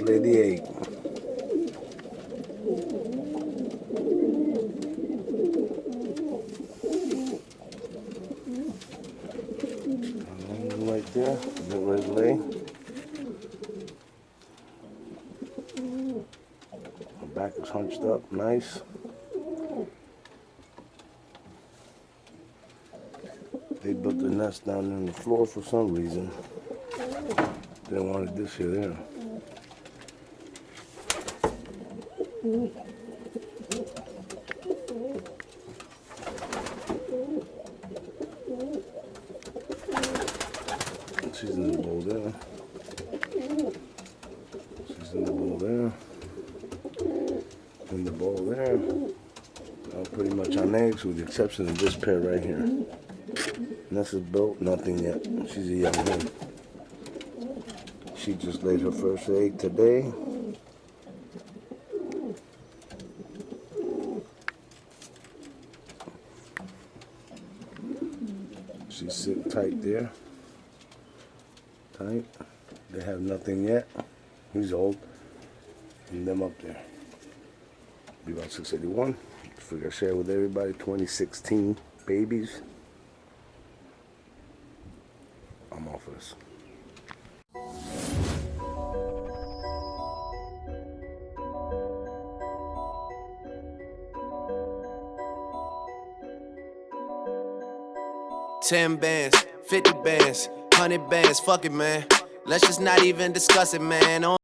lay the egg. Right there, get ready to lay. Her back is hunched up, nice. They built the nest down in the floor for some reason. They wanted this here there. She's in the bowl there. She's in the bowl there. In the bowl there. Pretty much on eggs with the exception of this pair right here. Nest is built, nothing yet. She's a young hen. She just laid her first egg today. She's sitting tight there. Tight. They have nothing yet. He's old. And them up there. Be about 681. Figure I share with everybody 2016 babies. I'm off of this. $10 bands, 50 bands, 100 bands, fuck it, man. Let's just not even discuss it, man.